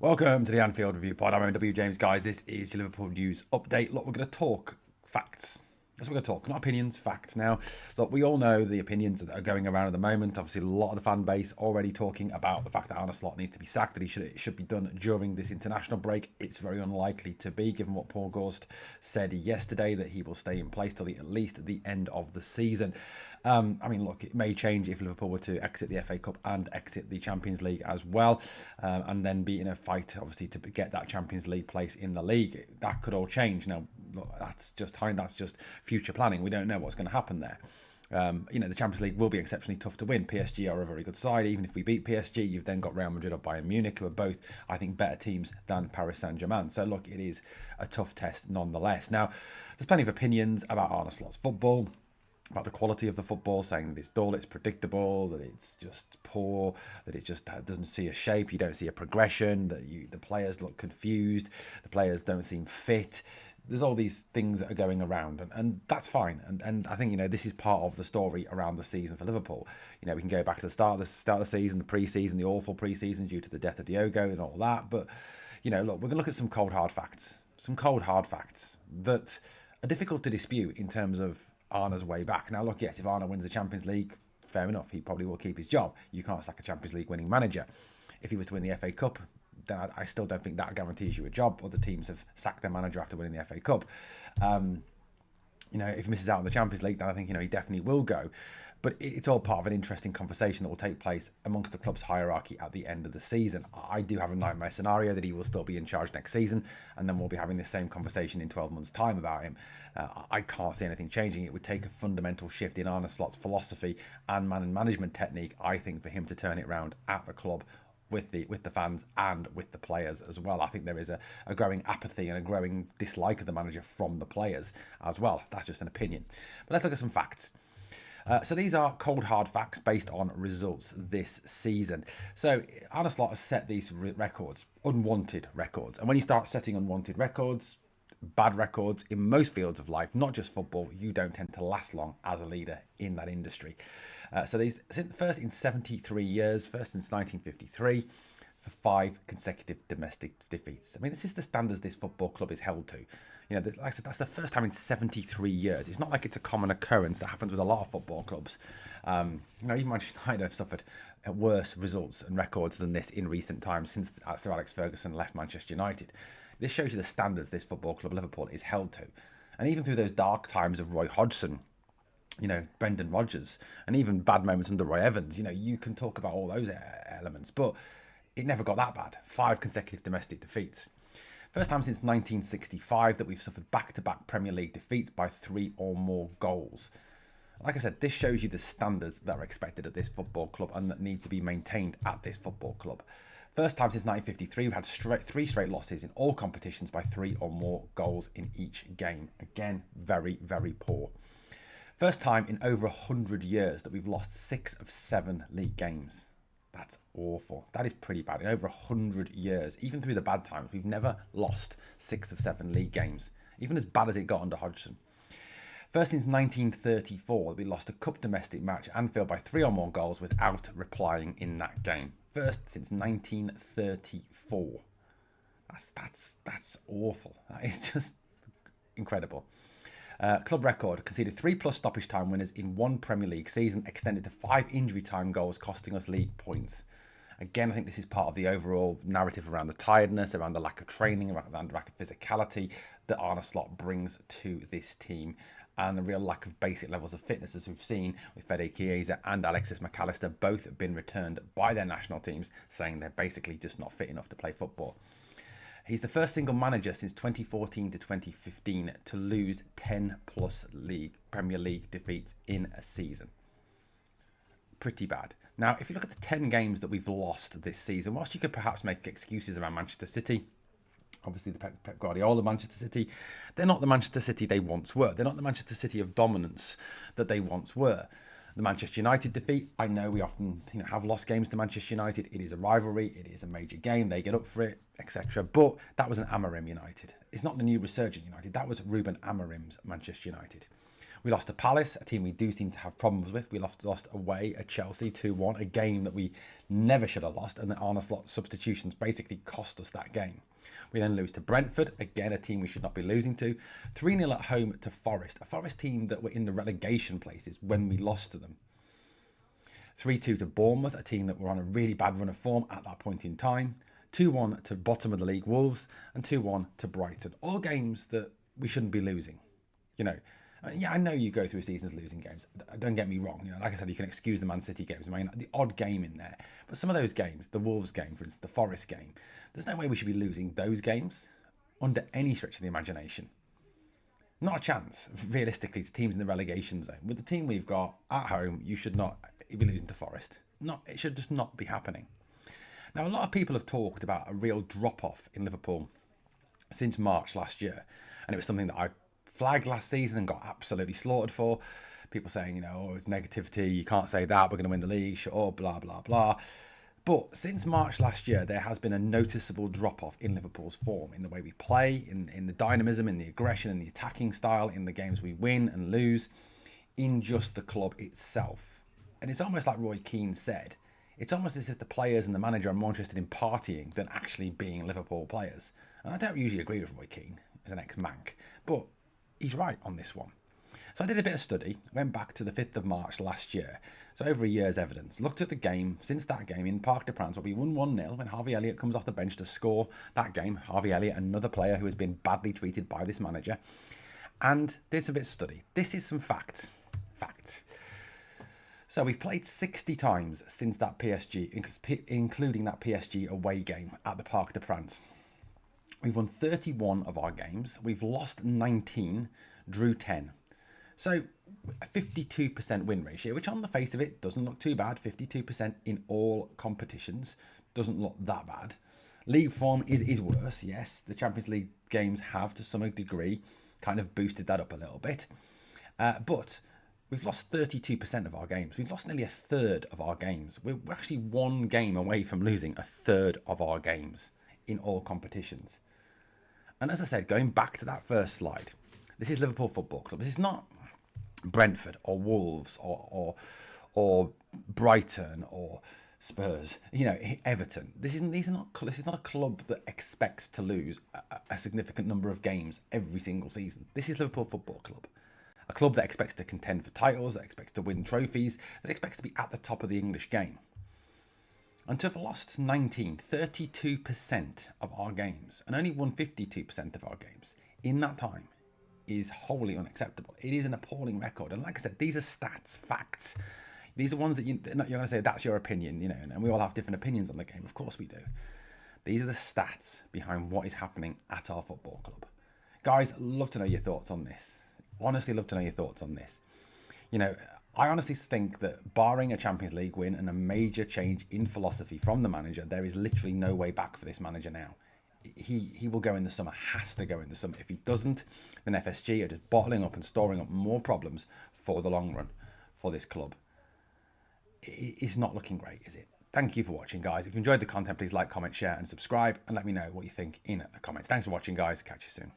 Welcome to the Anfield Review Pod. I'm Owen James, guys. This is your Liverpool news update. Look, we're going to talk facts. That's what we're going to talk, not opinions, facts. Now, look, we all know the opinions that are going around at the moment. Obviously, a lot of the fan base already talking about the fact that Arne Slot needs to be sacked, that it should be done during this international break. It's very unlikely to be, given what Paul Gorst said yesterday, that he will stay in place till at least the end of the season. Look, it may change if Liverpool were to exit the FA Cup and exit the Champions League as well, and then be in a fight, obviously, to get that Champions League place in the league. That could all change. Now, look, that's just future planning. We don't know what's going to happen there. The Champions League will be exceptionally tough to win. PSG are a very good side. Even if we beat PSG, you've then got Real Madrid or Bayern Munich, who are both, I think, better teams than Paris Saint-Germain. So, look, it is a tough test nonetheless. Now, there's plenty of opinions about Arne Slot's football, about the quality of the football, saying that it's dull, it's predictable, that it's just poor, that it just doesn't see a shape, you don't see a progression, that the players look confused, the players don't seem fit. There's all these things that are going around, and that's fine. And I think, this is part of the story around the season for Liverpool. We can go back to the start of the season, the pre-season, the awful pre-season due to the death of Diogo and all that. But, look, we're going to look at some cold, hard facts. Some cold, hard facts that are difficult to dispute in terms of Arne's way back. Now, look, yes, if Arne wins the Champions League, fair enough, he probably will keep his job. You can't sack a Champions League winning manager. If he was to win the FA Cup, then I still don't think that guarantees you a job. Other teams have sacked their manager after winning the FA Cup. If he misses out on the Champions League, then I think, he definitely will go. But it's all part of an interesting conversation that will take place amongst the club's hierarchy at the end of the season. I do have a nightmare scenario that he will still be in charge next season, and then we'll be having the same conversation in 12 months' time about him. I can't see anything changing. It would take a fundamental shift in Arne Slot's philosophy and management technique, I think, for him to turn it around at the club, with the fans and with the players as well. I think there is a growing apathy and a growing dislike of the manager from the players as well. That's just an opinion. But let's look at some facts. So these are cold, hard facts based on results this season. So Arne Slot has set these records, unwanted records. And when you start setting unwanted records, bad records in most fields of life, not just football, you don't tend to last long as a leader in that industry. So these first in 73 years, first since 1953, for 5 consecutive domestic defeats. I mean, this is the standards this football club is held to. Like I said, that's the first time in 73 years. It's not like it's a common occurrence that happens with a lot of football clubs. Even Manchester United have suffered worse results and records than this in recent times since Sir Alex Ferguson left Manchester United. This shows you the standards this football club, Liverpool, is held to. And even through those dark times of Roy Hodgson, Brendan Rodgers, and even bad moments under Roy Evans, you can talk about all those elements, but it never got that bad. 5 consecutive domestic defeats. First time since 1965 that we've suffered back-to-back Premier League defeats by 3 or more goals. Like I said, this shows you the standards that are expected at this football club and that need to be maintained at this football club. First time since 1953, we've had 3 straight losses in all competitions by 3 or more goals in each game. Again, very, very poor. First time in over 100 years that we've lost 6 of 7 league games. That's awful. That is pretty bad. In over 100 years, even through the bad times, we've never lost 6 of 7 league games, even as bad as it got under Hodgson. First since 1934, we lost a cup domestic match at Anfield by 3 or more goals without replying in that game. First since 1934. That's awful. That is just incredible. Club record, conceded 3+ stoppage time winners in 1 Premier League season, extended to 5 injury time goals, costing us league points. Again, I think this is part of the overall narrative around the tiredness, around the lack of training, around the lack of physicality that Arne Slot brings to this team, and the real lack of basic levels of fitness, as we've seen with Fede Chiesa and Alexis McAllister, both have been returned by their national teams, saying they're basically just not fit enough to play football. He's the first single manager since 2014 to 2015 to lose 10+ Premier League defeats in a season. Pretty bad. Now, if you look at the 10 games that we've lost this season, whilst you could perhaps make excuses around Manchester City, obviously the Pep Guardiola Manchester City, they're not the Manchester City they once were. They're not the Manchester City of dominance that they once were. The Manchester United defeat, I know we often have lost games to Manchester United. It is a rivalry. It is a major game. They get up for it, etc. But that was an Amorim United. It's not the new resurgent United. That was Ruben Amorim's Manchester United. We lost to Palace, a team we do seem to have problems with. We lost away at Chelsea 2-1, a game that we never should have lost, and the Arne Slot substitutions basically cost us that game. We then lose to Brentford, again a team we should not be losing to. 3-0 at home to Forest, a Forest team that were in the relegation places when we lost to them. 3-2 to Bournemouth, a team that were on a really bad run of form at that point in time. 2-1 to bottom of the league Wolves, and 2-1 to Brighton. All games that we shouldn't be losing. You know, yeah, I know you go through seasons losing games. Don't get me wrong. You know, like I said, you can excuse the Man City games. I mean, the odd game in there. But some of those games, the Wolves game, for instance, the Forest game, there's no way we should be losing those games under any stretch of the imagination. Not a chance, realistically, to teams in the relegation zone. With the team we've got at home, you should not be losing to Forest. It should just not be happening. Now, a lot of people have talked about a real drop-off in Liverpool since March last year. And it was something that I flagged last season and got absolutely slaughtered for. People saying, you know, oh, it's negativity, you can't say that, we're going to win the league, shut up, blah, blah, blah. But since March last year, there has been a noticeable drop-off in Liverpool's form, in the way we play, in the dynamism, in the aggression, in the attacking style, in the games we win and lose, in just the club itself. And it's almost like Roy Keane said, it's almost as if the players and the manager are more interested in partying than actually being Liverpool players. And I don't usually agree with Roy Keane as an ex-Manc, but he's right on this one. So I did a bit of study, went back to the 5th of March last year, so over a year's evidence, looked at the game, since that game in Parc des Princes, where we won 1-0 when Harvey Elliott comes off the bench to score that game. Harvey Elliott, another player who has been badly treated by this manager, and did some bit of study. This is some facts. So we've played 60 times since that PSG, including that PSG away game at the Parc des Princes. We've won 31 of our games. We've lost 19, drew 10. So a 52% win ratio, which on the face of it doesn't look too bad. 52% in all competitions doesn't look that bad. League form is worse, yes. The Champions League games have, to some degree, kind of boosted that up a little bit. But we've lost 32% of our games. We've lost nearly a third of our games. We're actually one game away from losing a third of our games in all competitions. And as I said, going back to that first slide, this is Liverpool Football Club. This is not Brentford or Wolves or Brighton or Spurs, you know, Everton. This is not a club that expects to lose a significant number of games every single season. This is Liverpool Football Club. A club that expects to contend for titles, that expects to win trophies, that expects to be at the top of the English game. And to have lost 32% of our games, and only won 52% of our games in that time, is wholly unacceptable. It is an appalling record. And like I said, these are stats, facts. These are ones that you're going to say, that's your opinion, you know, and we all have different opinions on the game. Of course we do. These are the stats behind what is happening at our football club. Guys, love to know your thoughts on this. Honestly, love to know your thoughts on this. You know, I honestly think that barring a Champions League win and a major change in philosophy from the manager, there is literally no way back for this manager now. He will go in the summer, has to go in the summer. If he doesn't, then FSG are just bottling up and storing up more problems for the long run for this club. It's not looking great, is it? Thank you for watching, guys. If you enjoyed the content, please like, comment, share, and subscribe, and let me know what you think in the comments. Thanks for watching, guys. Catch you soon.